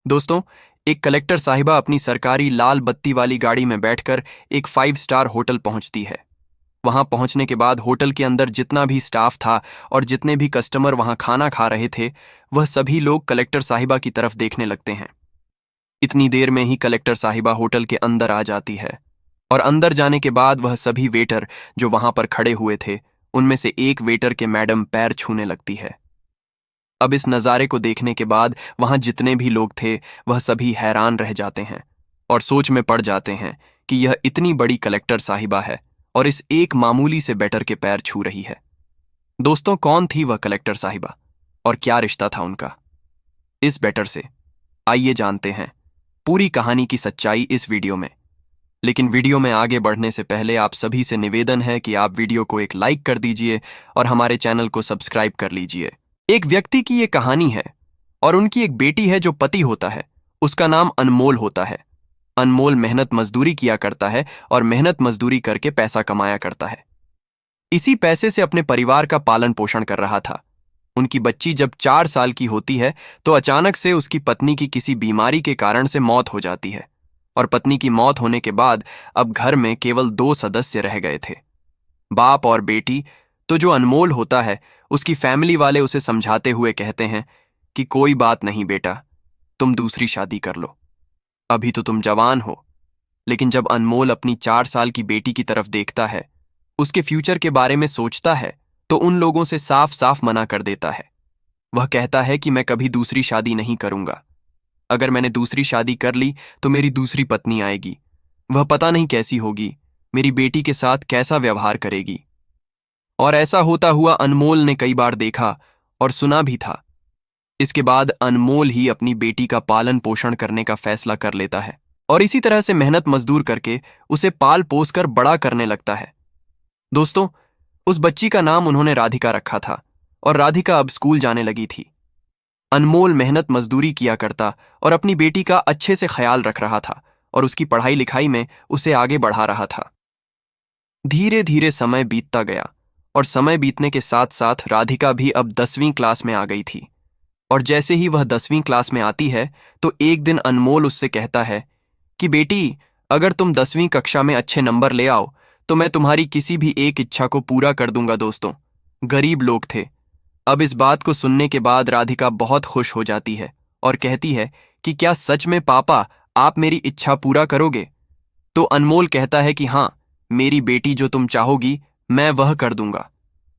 दोस्तों, एक कलेक्टर साहिबा अपनी सरकारी लाल बत्ती वाली गाड़ी में बैठकर एक 5 स्टार होटल पहुंचती है। वहां पहुंचने के बाद होटल के अंदर जितना भी स्टाफ था और जितने भी कस्टमर वहां खाना खा रहे थे, वह सभी लोग कलेक्टर साहिबा की तरफ देखने लगते हैं। इतनी देर में ही कलेक्टर साहिबा होटल के अंदर आ जाती है और अंदर जाने के बाद वह सभी वेटर जो वहां पर खड़े हुए थे, उनमें से एक वेटर के मैडम पैर छूने लगती है। अब इस नज़ारे को देखने के बाद वहां जितने भी लोग थे, वह सभी हैरान रह जाते हैं और सोच में पड़ जाते हैं कि यह इतनी बड़ी कलेक्टर साहिबा है और इस एक मामूली से बेटर के पैर छू रही है। दोस्तों, कौन थी वह कलेक्टर साहिबा और क्या रिश्ता था उनका इस बेटर से? आइए जानते हैं पूरी कहानी की सच्चाई इस वीडियो में। लेकिन वीडियो में आगे बढ़ने से पहले आप सभी से निवेदन है कि आप वीडियो को एक लाइक कर दीजिए और हमारे चैनल को सब्सक्राइब कर लीजिए। एक व्यक्ति की ये कहानी है और उनकी एक बेटी है जो पति होता है। उसका नाम अनमोल होता है। अनमोल मेहनत मजदूरी किया करता है और मेहनत मजदूरी करके पैसा कमाया करता है। इसी पैसे से अपने परिवार का पालन पोषण कर रहा था। उनकी बच्ची जब 4 साल की होती है तो अचानक से उसकी पत्नी की किसी बीमारी के कारण से मौत हो जाती है और पत्नी की मौत होने के बाद अब घर में केवल 2 सदस्य रह गए थे, बाप और बेटी। तो जो अनमोल होता है, उसकी फैमिली वाले उसे समझाते हुए कहते हैं कि कोई बात नहीं बेटा, तुम दूसरी शादी कर लो, अभी तो तुम जवान हो। लेकिन जब अनमोल अपनी 4 साल की बेटी की तरफ देखता है, उसके फ्यूचर के बारे में सोचता है, तो उन लोगों से साफ साफ मना कर देता है। वह कहता है कि मैं कभी दूसरी शादी नहीं करूंगा। अगर मैंने दूसरी शादी कर ली तो मेरी दूसरी पत्नी आएगी, वह पता नहीं कैसी होगी, मेरी बेटी के साथ कैसा व्यवहार करेगी। और ऐसा होता हुआ अनमोल ने कई बार देखा और सुना भी था। इसके बाद अनमोल ही अपनी बेटी का पालन पोषण करने का फैसला कर लेता है और इसी तरह से मेहनत मजदूर करके उसे पाल पोस कर बड़ा करने लगता है। दोस्तों, उस बच्ची का नाम उन्होंने राधिका रखा था और राधिका अब स्कूल जाने लगी थी। अनमोल मेहनत मजदूरी किया करता और अपनी बेटी का अच्छे से ख्याल रख रहा था और उसकी पढ़ाई लिखाई में उसे आगे बढ़ा रहा था। धीरे धीरे समय बीतता गया और समय बीतने के साथ साथ राधिका भी अब 10वीं क्लास में आ गई थी। और जैसे ही वह 10वीं क्लास में आती है तो एक दिन अनमोल उससे कहता है कि बेटी, अगर तुम 10वीं कक्षा में अच्छे नंबर ले आओ तो मैं तुम्हारी किसी भी एक इच्छा को पूरा कर दूंगा। दोस्तों, गरीब लोग थे। अब इस बात को सुनने के बाद राधिका बहुत खुश हो जाती है और कहती है कि क्या सच में पापा आप मेरी इच्छा पूरा करोगे? तो अनमोल कहता है कि हाँ, मेरी बेटी जो तुम चाहोगी मैं वह कर दूंगा।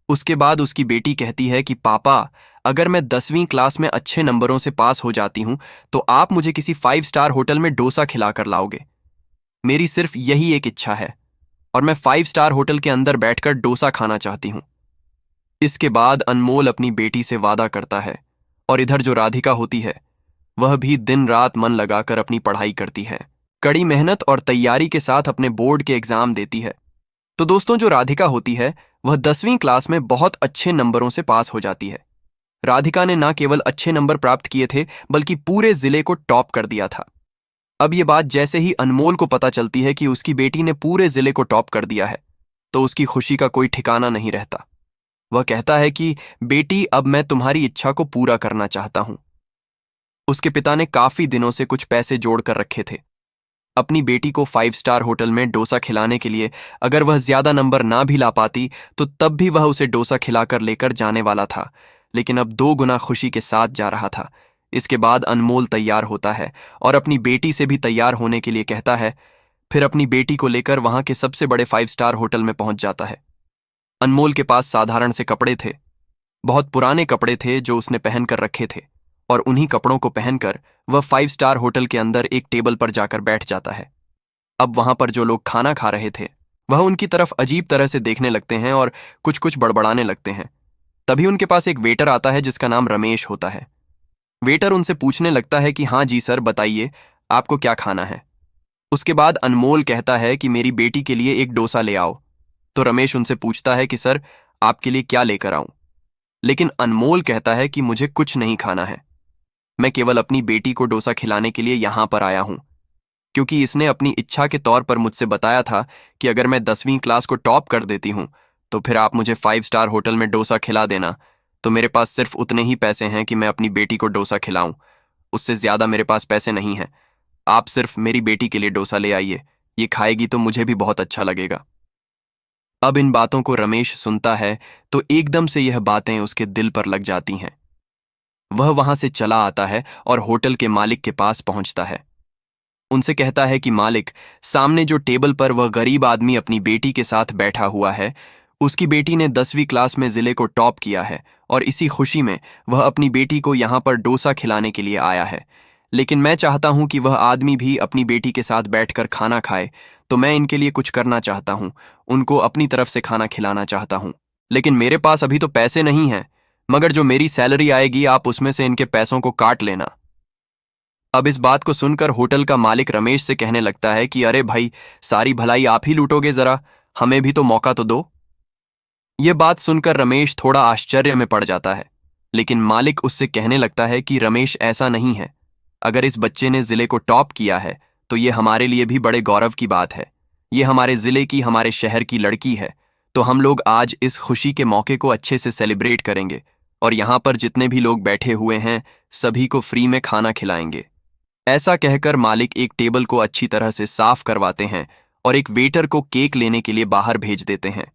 उसके बाद उसकी बेटी कहती है कि पापा, अगर मैं 10वीं क्लास में अच्छे नंबरों से पास हो जाती हूं तो आप मुझे किसी 5 स्टार होटल में डोसा खिलाकर लाओगे। मेरी सिर्फ यही एक इच्छा है और मैं 5 स्टार होटल के अंदर बैठकर डोसा खाना चाहती हूं। इसके बाद अनमोल अपनी बेटी से वादा करता है और इधर जो राधिका होती है, वह भी दिन रात मन लगाकर अपनी पढ़ाई करती है। कड़ी मेहनत और तैयारी के साथ अपने बोर्ड के एग्जाम देती है। तो दोस्तों, जो राधिका होती है वह 10वीं क्लास में बहुत अच्छे नंबरों से पास हो जाती है। राधिका ने ना केवल अच्छे नंबर प्राप्त किए थे बल्कि पूरे जिले को टॉप कर दिया था। अब ये बात जैसे ही अनमोल को पता चलती है कि उसकी बेटी ने पूरे जिले को टॉप कर दिया है, तो उसकी खुशी का कोई ठिकाना नहीं रहता। वह कहता है कि बेटी, अब मैं तुम्हारी इच्छा को पूरा करना चाहता हूं। उसके पिता ने काफी दिनों से कुछ पैसे जोड़ कर रखे थे अपनी बेटी को 5 स्टार होटल में डोसा खिलाने के लिए। अगर वह ज्यादा नंबर ना भी ला पाती तो तब भी वह उसे डोसा खिलाकर लेकर जाने वाला था, लेकिन अब 2 गुना खुशी के साथ जा रहा था। इसके बाद अनमोल तैयार होता है और अपनी बेटी से भी तैयार होने के लिए कहता है। फिर अपनी बेटी को लेकर वहां के सबसे बड़े 5 स्टार होटल में पहुंच जाता है। अनमोल के पास साधारण से कपड़े थे, बहुत पुराने कपड़े थे जो उसने पहनकर रखे थे, और उन्हीं कपड़ों को पहनकर वह 5 स्टार होटल के अंदर एक टेबल पर जाकर बैठ जाता है। अब वहां पर जो लोग खाना खा रहे थे वह उनकी तरफ अजीब तरह से देखने लगते हैं और कुछ कुछ बड़बड़ाने लगते हैं। तभी उनके पास एक वेटर आता है जिसका नाम रमेश होता है। वेटर उनसे पूछने लगता है कि हाँ जी सर, बताइए आपको क्या खाना है। उसके बाद अनमोल कहता है कि मेरी बेटी के लिए एक डोसा ले आओ। तो रमेश उनसे पूछता है कि सर, आपके लिए क्या लेकर आऊं? लेकिन अनमोल कहता है कि मुझे कुछ नहीं खाना है, मैं केवल अपनी बेटी को डोसा खिलाने के लिए यहां पर आया हूं, क्योंकि इसने अपनी इच्छा के तौर पर मुझसे बताया था कि अगर मैं 10वीं क्लास को टॉप कर देती हूं तो फिर आप मुझे 5 स्टार होटल में डोसा खिला देना। तो मेरे पास सिर्फ उतने ही पैसे हैं कि मैं अपनी बेटी को डोसा खिलाऊं, उससे ज्यादा मेरे पास पैसे नहीं हैं। आप सिर्फ मेरी बेटी के लिए डोसा ले आइए, ये खाएगी तो मुझे भी बहुत अच्छा लगेगा। अब इन बातों को रमेश सुनता है तो एकदम से यह बातें उसके दिल पर लग जाती हैं। वह वहां से चला आता है और होटल के मालिक के पास पहुंचता है। उनसे कहता है कि मालिक, सामने जो टेबल पर वह गरीब आदमी अपनी बेटी के साथ बैठा हुआ है, उसकी बेटी ने 10वीं क्लास में जिले को टॉप किया है और इसी खुशी में वह अपनी बेटी को यहाँ पर डोसा खिलाने के लिए आया है। लेकिन मैं चाहता हूं कि वह आदमी भी अपनी बेटी के साथ बैठकर खाना खाए, तो मैं इनके लिए कुछ करना चाहता हूं, उनको अपनी तरफ से खाना खिलाना चाहता हूं। लेकिन मेरे पास अभी तो पैसे नहीं हैं, मगर जो मेरी सैलरी आएगी आप उसमें से इनके पैसों को काट लेना। अब इस बात को सुनकर होटल का मालिक रमेश से कहने लगता है कि अरे भाई, सारी भलाई आप ही लूटोगे, जरा हमें भी तो मौका तो दो। यह बात सुनकर रमेश थोड़ा आश्चर्य में पड़ जाता है, लेकिन मालिक उससे कहने लगता है कि रमेश, ऐसा नहीं है। अगर इस बच्चे ने जिले को टॉप किया है तो ये हमारे लिए भी बड़े गौरव की बात है। ये हमारे जिले की, हमारे शहर की लड़की है, तो हम लोग आज इस खुशी के मौके को अच्छे से सेलिब्रेट करेंगे और यहाँ पर जितने भी लोग बैठे हुए हैं सभी को फ्री में खाना खिलाएंगे। ऐसा कहकर मालिक एक टेबल को अच्छी तरह से साफ करवाते हैं और एक वेटर को केक लेने के लिए बाहर भेज देते हैं।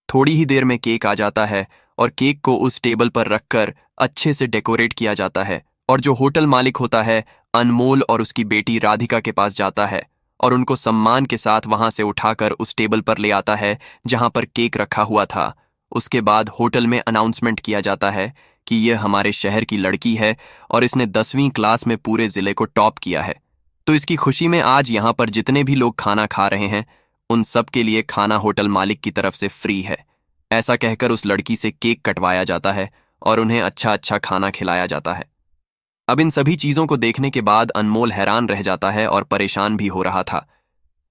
थोड़ी ही देर में केक आ जाता है और केक को उस टेबल पर रखकर अच्छे से डेकोरेट किया जाता है और जो होटल मालिक होता है अनमोल और उसकी बेटी राधिका के पास जाता है और उनको सम्मान के साथ वहां से उठाकर उस टेबल पर ले आता है जहां पर केक रखा हुआ था। उसके बाद होटल में अनाउंसमेंट किया जाता है कि यह हमारे शहर की लड़की है और इसने 10वीं क्लास में पूरे जिले को टॉप किया है, तो इसकी खुशी में आज यहाँ पर जितने भी लोग खाना खा रहे हैं उन सब के लिए खाना होटल मालिक की तरफ से फ्री है। ऐसा कहकर उस लड़की से केक कटवाया जाता है और उन्हें अच्छा अच्छा खाना खिलाया जाता है। अब इन सभी चीजों को देखने के बाद अनमोल हैरान रह जाता है और परेशान भी हो रहा था।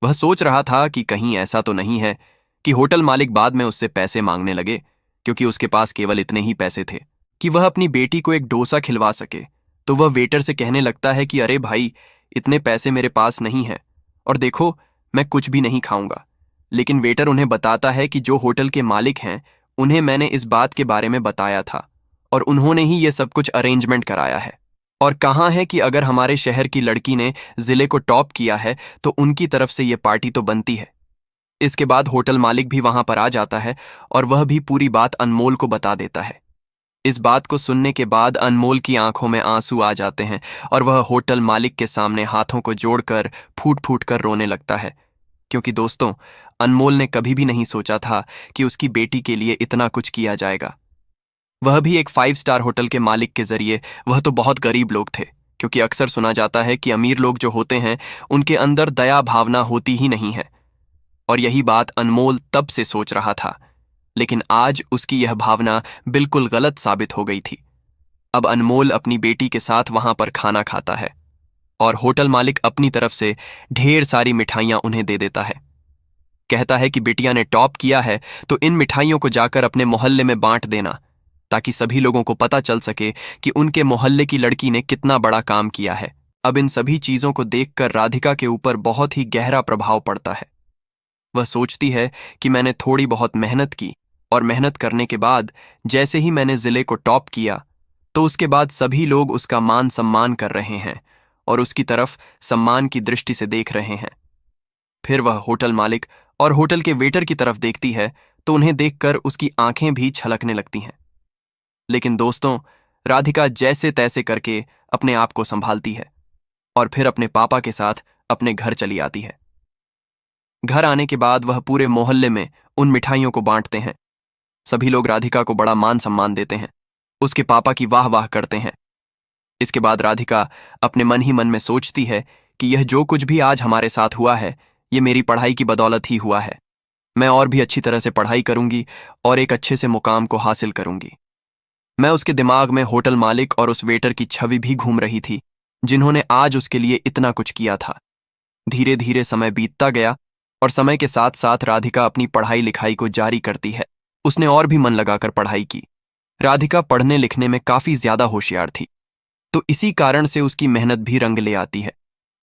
वह सोच रहा था कि कहीं ऐसा तो नहीं है कि होटल मालिक बाद में उससे पैसे मांगने लगे, क्योंकि उसके पास केवल इतने ही पैसे थे कि वह अपनी बेटी को एक डोसा खिलवा सके। तो वह वेटर से कहने लगता है कि अरे भाई, इतने पैसे मेरे पास नहीं है और देखो मैं कुछ भी नहीं खाऊंगा। लेकिन वेटर उन्हें बताता है कि जो होटल के मालिक हैं उन्हें मैंने इस बात के बारे में बताया था और उन्होंने ही ये सब कुछ अरेंजमेंट कराया है और कहा है कि अगर हमारे शहर की लड़की ने जिले को टॉप किया है तो उनकी तरफ से ये पार्टी तो बनती है। इसके बाद होटल मालिक भी वहां पर आ जाता है और वह भी पूरी बात अनमोल को बता देता है। इस बात को सुनने के बाद अनमोल की आंखों में आंसू आ जाते हैं और वह होटल मालिक के सामने हाथों को जोड़कर फूट फूट कर रोने लगता है, क्योंकि दोस्तों, अनमोल ने कभी भी नहीं सोचा था कि उसकी बेटी के लिए इतना कुछ किया जाएगा। वह भी एक 5 स्टार होटल के मालिक के जरिए। वह तो बहुत गरीब लोग थे, क्योंकि अक्सर सुना जाता है कि अमीर लोग जो होते हैं उनके अंदर दया भावना होती ही नहीं है, और यही बात अनमोल तब से सोच रहा था। लेकिन आज उसकी यह भावना बिल्कुल गलत साबित हो गई थी। अब अनमोल अपनी बेटी के साथ वहां पर खाना खाता है और होटल मालिक अपनी तरफ से ढेर सारी मिठाइयां उन्हें दे देता है। कहता है कि बिटिया ने टॉप किया है तो इन मिठाइयों को जाकर अपने मोहल्ले में बांट देना, ताकि सभी लोगों को पता चल सके कि उनके मोहल्ले की लड़की ने कितना बड़ा काम किया है। अब इन सभी चीजों को देखकर राधिका के ऊपर बहुत ही गहरा प्रभाव पड़ता है। वह सोचती है कि मैंने थोड़ी बहुत मेहनत की और मेहनत करने के बाद जैसे ही मैंने जिले को टॉप किया तो उसके बाद सभी लोग उसका मान सम्मान कर रहे हैं और उसकी तरफ सम्मान की दृष्टि से देख रहे हैं। फिर वह होटल मालिक और होटल के वेटर की तरफ देखती है तो उन्हें देखकर उसकी आंखें भी छलकने लगती हैं। लेकिन दोस्तों, राधिका जैसे तैसे करके अपने आप को संभालती है और फिर अपने पापा के साथ अपने घर चली आती है। घर आने के बाद वह पूरे मोहल्ले में उन मिठाइयों को बांटते हैं। सभी लोग राधिका को बड़ा मान सम्मान देते हैं, उसके पापा की वाह वाह करते हैं। इसके बाद राधिका अपने मन ही मन में सोचती है कि यह जो कुछ भी आज हमारे साथ हुआ है ये मेरी पढ़ाई की बदौलत ही हुआ है। मैं और भी अच्छी तरह से पढ़ाई करूंगी और एक अच्छे से मुकाम को हासिल करूंगी। मैं उसके दिमाग में होटल मालिक और उस वेटर की छवि भी घूम रही थी, जिन्होंने आज उसके लिए इतना कुछ किया था। धीरे धीरे समय बीतता गया और समय के साथ साथ राधिका अपनी पढ़ाई लिखाई को जारी करती है। उसने और भी मन लगाकर पढ़ाई की। राधिका पढ़ने लिखने में काफी ज्यादा होशियार थी, तो इसी कारण से उसकी मेहनत भी रंग ले आती है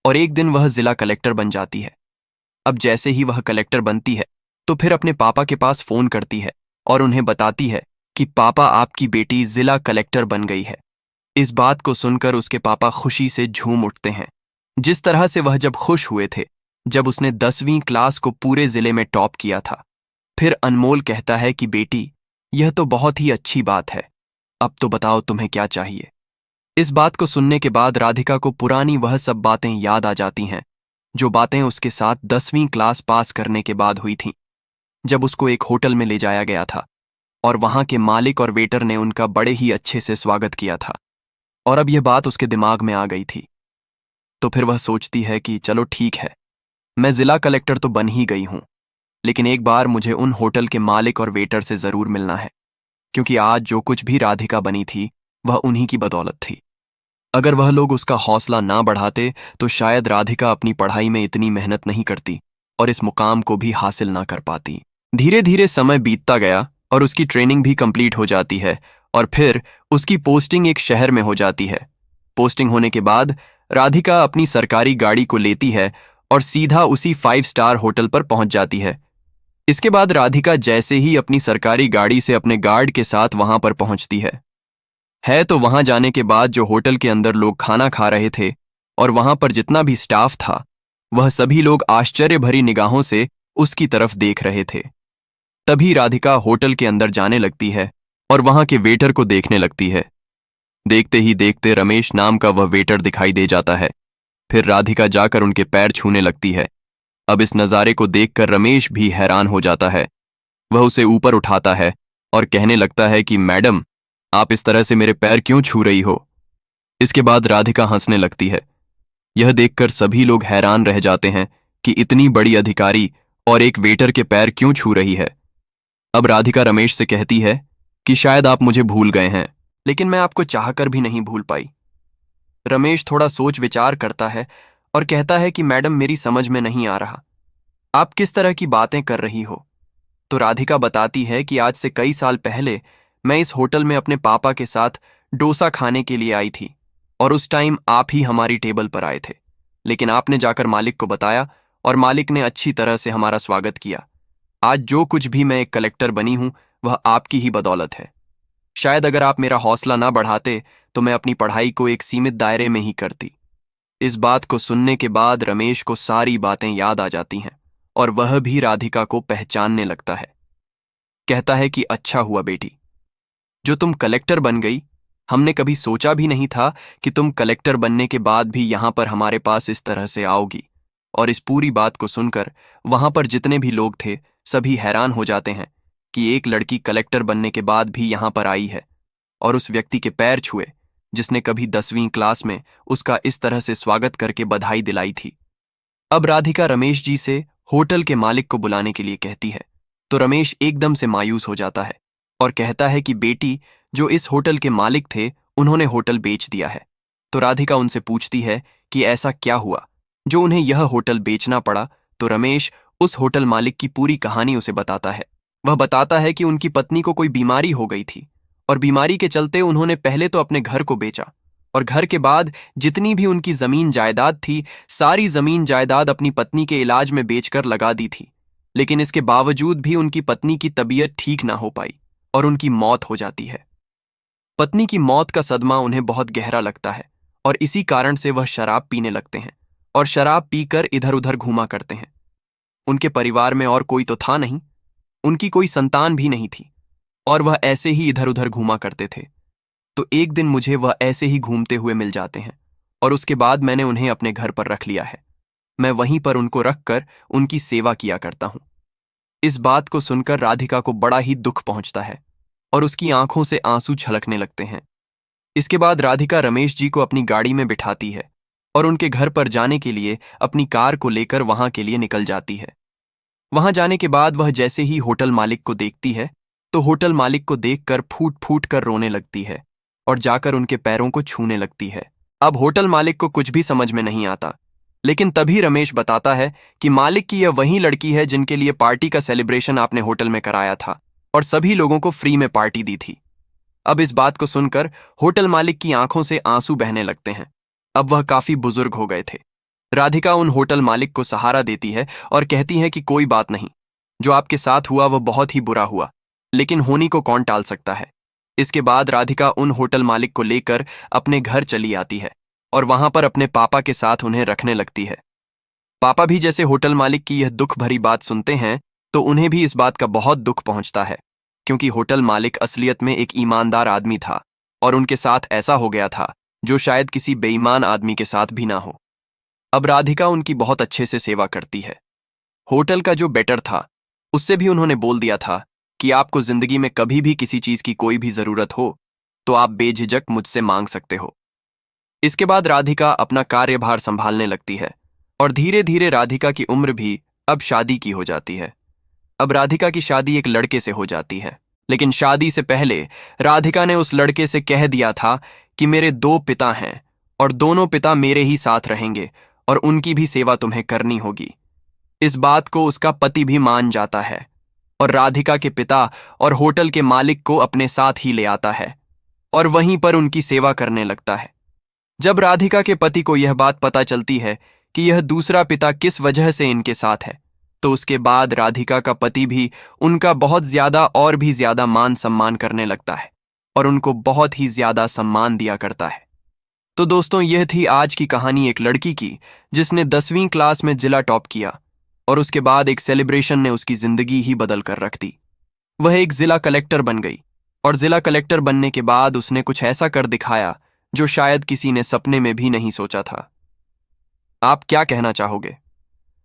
और एक दिन वह जिला कलेक्टर बन जाती है। अब जैसे ही वह कलेक्टर बनती है तो फिर अपने पापा के पास फोन करती है और उन्हें बताती है कि पापा, आपकी बेटी जिला कलेक्टर बन गई है। इस बात को सुनकर उसके पापा खुशी से झूम उठते हैं, जिस तरह से वह जब खुश हुए थे जब उसने 10वीं क्लास को पूरे जिले में टॉप किया था। फिर अनमोल कहता है कि बेटी, यह तो बहुत ही अच्छी बात है, अब तो बताओ तुम्हें क्या चाहिए। इस बात को सुनने के बाद राधिका को पुरानी वह सब बातें याद आ जाती हैं, जो बातें उसके साथ 10वीं क्लास पास करने के बाद हुई थीं, जब उसको एक होटल में ले जाया गया था और वहां के मालिक और वेटर ने उनका बड़े ही अच्छे से स्वागत किया था। और अब यह बात उसके दिमाग में आ गई थी। तो फिर वह सोचती है कि चलो ठीक है, मैं जिला कलेक्टर तो बन ही गई हूं, लेकिन एक बार मुझे उन होटल के मालिक और वेटर से जरूर मिलना है, क्योंकि आज जो कुछ भी राधिका बनी थी वह उन्हीं की बदौलत थी। अगर वह लोग उसका हौसला ना बढ़ाते तो शायद राधिका अपनी पढ़ाई में इतनी मेहनत नहीं करती और इस मुकाम को भी हासिल ना कर पाती। धीरे धीरे समय बीतता गया और उसकी ट्रेनिंग भी कंप्लीट हो जाती है और फिर उसकी पोस्टिंग एक शहर में हो जाती है। पोस्टिंग होने के बाद राधिका अपनी सरकारी गाड़ी को लेती है और सीधा उसी 5 स्टार होटल पर पहुंच जाती है। इसके बाद राधिका जैसे ही अपनी सरकारी गाड़ी से अपने गार्ड के साथ वहां पर पहुंचती है तो वहां जाने के बाद जो होटल के अंदर लोग खाना खा रहे थे और वहां पर जितना भी स्टाफ था, वह सभी लोग आश्चर्य भरी निगाहों से उसकी तरफ देख रहे थे। तभी राधिका होटल के अंदर जाने लगती है और वहां के वेटर को देखने लगती है। देखते ही देखते रमेश नाम का वह वेटर दिखाई दे जाता है। फिर राधिका जाकर उनके पैर छूने लगती है। अब इस नज़ारे को देखकर रमेश भी हैरान हो जाता है। वह उसे ऊपर उठाता है और कहने लगता है कि मैडम, आप इस तरह से मेरे पैर क्यों छू रही हो। इसके बाद राधिका हंसने लगती है। यह देखकर सभी लोग हैरान रह जाते हैं कि इतनी बड़ी अधिकारी और एक वेटर के पैर क्यों छू रही है। अब राधिका रमेश से कहती है कि शायद आप मुझे भूल गए हैं, लेकिन मैं आपको चाहकर भी नहीं भूल पाई। रमेश थोड़ा सोच विचार करता है और कहता है कि मैडम, मेरी समझ में नहीं आ रहा, आप किस तरह की बातें कर रही हो। तो राधिका बताती है कि आज से कई साल पहले मैं इस होटल में अपने पापा के साथ डोसा खाने के लिए आई थी और उस टाइम आप ही हमारी टेबल पर आए थे, लेकिन आपने जाकर मालिक को बताया और मालिक ने अच्छी तरह से हमारा स्वागत किया। आज जो कुछ भी मैं एक कलेक्टर बनी हूं वह आपकी ही बदौलत है। शायद अगर आप मेरा हौसला ना बढ़ाते तो मैं अपनी पढ़ाई को एक सीमित दायरे में ही करती। इस बात को सुनने के बाद रमेश को सारी बातें याद आ जाती हैं और वह भी राधिका को पहचानने लगता है। कहता है कि अच्छा हुआ बेटी, जो तुम कलेक्टर बन गई। हमने कभी सोचा भी नहीं था कि तुम कलेक्टर बनने के बाद भी यहां पर हमारे पास इस तरह से आओगी। और इस पूरी बात को सुनकर वहां पर जितने भी लोग थे सभी हैरान हो जाते हैं कि एक लड़की कलेक्टर बनने के बाद भी यहां पर आई है और उस व्यक्ति के पैर छुए जिसने कभी 10वीं क्लास में उसका इस तरह से स्वागत करके बधाई दिलाई थी। अब राधिका रमेश जी से होटल के मालिक को बुलाने के लिए कहती है, तो रमेश एकदम से मायूस हो जाता है और कहता है कि बेटी, जो इस होटल के मालिक थे उन्होंने होटल बेच दिया है। तो राधिका उनसे पूछती है कि ऐसा क्या हुआ जो उन्हें यह होटल बेचना पड़ा। तो रमेश उस होटल मालिक की पूरी कहानी उसे बताता है। वह बताता है कि उनकी पत्नी को कोई बीमारी हो गई थी और बीमारी के चलते उन्होंने पहले तो अपने घर को बेचा और घर के बाद जितनी भी उनकी जमीन जायदाद थी सारी जमीन जायदाद अपनी पत्नी के इलाज में बेचकर लगा दी थी। लेकिन इसके बावजूद भी उनकी पत्नी की तबीयत ठीक ना हो पाई और उनकी मौत हो जाती है। पत्नी की मौत का सदमा उन्हें बहुत गहरा लगता है और इसी कारण से वह शराब पीने लगते हैं और शराब पीकर इधर उधर घूमा करते हैं। उनके परिवार में और कोई तो था नहीं, उनकी कोई संतान भी नहीं थी और वह ऐसे ही इधर उधर घूमा करते थे। तो एक दिन मुझे वह ऐसे ही घूमते हुए मिल जाते हैं और उसके बाद मैंने उन्हें अपने घर पर रख लिया है। मैं वहीं पर उनको रखकर उनकी सेवा किया करता हूं। इस बात को सुनकर राधिका को बड़ा ही दुख पहुंचता है और उसकी आंखों से आंसू छलकने लगते हैं। इसके बाद राधिका रमेश जी को अपनी गाड़ी में बिठाती है और उनके घर पर जाने के लिए अपनी कार को लेकर वहां के लिए निकल जाती है। वहां जाने के बाद वह जैसे ही होटल मालिक को देखती है तो होटल मालिक को देखकर फूट फूट कर रोने लगती है और जाकर उनके पैरों को छूने लगती है। अब होटल मालिक को कुछ भी समझ में नहीं आता, लेकिन तभी रमेश बताता है कि मालिक की यह वही लड़की है जिनके लिए पार्टी का सेलिब्रेशन आपने होटल में कराया था और सभी लोगों को फ्री में पार्टी दी थी। अब इस बात को सुनकर होटल मालिक की आंखों से आंसू बहने लगते हैं। अब वह काफी बुजुर्ग हो गए थे। राधिका उन होटल मालिक को सहारा देती है और कहती है कि कोई बात नहीं, जो आपके साथ हुआ वह बहुत ही बुरा हुआ, लेकिन होनी को कौन टाल सकता है। इसके बाद राधिका उन होटल मालिक को लेकर अपने घर चली आती है और वहां पर अपने पापा के साथ उन्हें रखने लगती है। पापा भी जैसे होटल मालिक की यह दुख भरी बात सुनते हैं तो उन्हें भी इस बात का बहुत दुख पहुंचता है, क्योंकि होटल मालिक असलियत में एक ईमानदार आदमी था और उनके साथ ऐसा हो गया था जो शायद किसी बेईमान आदमी के साथ भी ना हो। अब राधिका उनकी बहुत अच्छे से सेवा करती है। होटल का जो बेटर था उससे भी उन्होंने बोल दिया था कि आपको जिंदगी में कभी भी किसी चीज की कोई भी जरूरत हो तो आप बेझिझक मुझसे मांग सकते हो। इसके बाद राधिका अपना कार्यभार संभालने लगती है और धीरे धीरे राधिका की उम्र भी अब शादी की हो जाती है। अब राधिका की शादी एक लड़के से हो जाती है, लेकिन शादी से पहले राधिका ने उस लड़के से कह दिया था कि मेरे 2 पिता हैं और दोनों पिता मेरे ही साथ रहेंगे और उनकी भी सेवा तुम्हें करनी होगी। इस बात को उसका पति भी मान जाता है और राधिका के पिता और होटल के मालिक को अपने साथ ही ले आता है और वहीं पर उनकी सेवा करने लगता है। जब राधिका के पति को यह बात पता चलती है कि यह दूसरा पिता किस वजह से इनके साथ है, तो उसके बाद राधिका का पति भी उनका बहुत ज्यादा और भी ज्यादा मान सम्मान करने लगता है और उनको बहुत ही ज्यादा सम्मान दिया करता है। तो दोस्तों, यह थी आज की कहानी एक लड़की की जिसने 10वीं क्लास में जिला टॉप किया और उसके बाद एक सेलिब्रेशन ने उसकी जिंदगी ही बदल कर रख दी। वह एक जिला कलेक्टर बन गई और जिला कलेक्टर बनने के बाद उसने कुछ ऐसा कर दिखाया जो शायद किसी ने सपने में भी नहीं सोचा था। आप क्या कहना चाहोगे?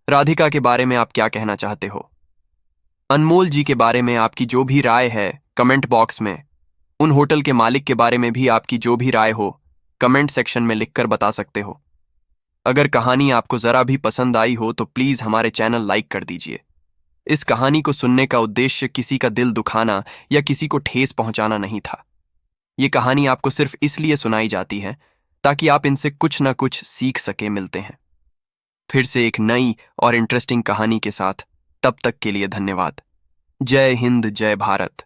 राधिका के बारे में आप क्या कहना चाहते हो? अनमोल जी के बारे में आपकी जो भी राय है कमेंट बॉक्स में, उन होटल के मालिक के बारे में भी आपकी जो भी राय हो कमेंट सेक्शन में लिखकर बता सकते हो। अगर कहानी आपको जरा भी पसंद आई हो तो प्लीज हमारे चैनल लाइक कर दीजिए। इस कहानी को सुनने का उद्देश्य किसी का दिल दुखाना या किसी को ठेस पहुंचाना नहीं था। ये कहानी आपको सिर्फ इसलिए सुनाई जाती है ताकि आप इनसे कुछ ना कुछ सीख सके। मिलते हैं फिर से एक नई और इंटरेस्टिंग कहानी के साथ। तब तक के लिए धन्यवाद। जय हिंद, जय भारत।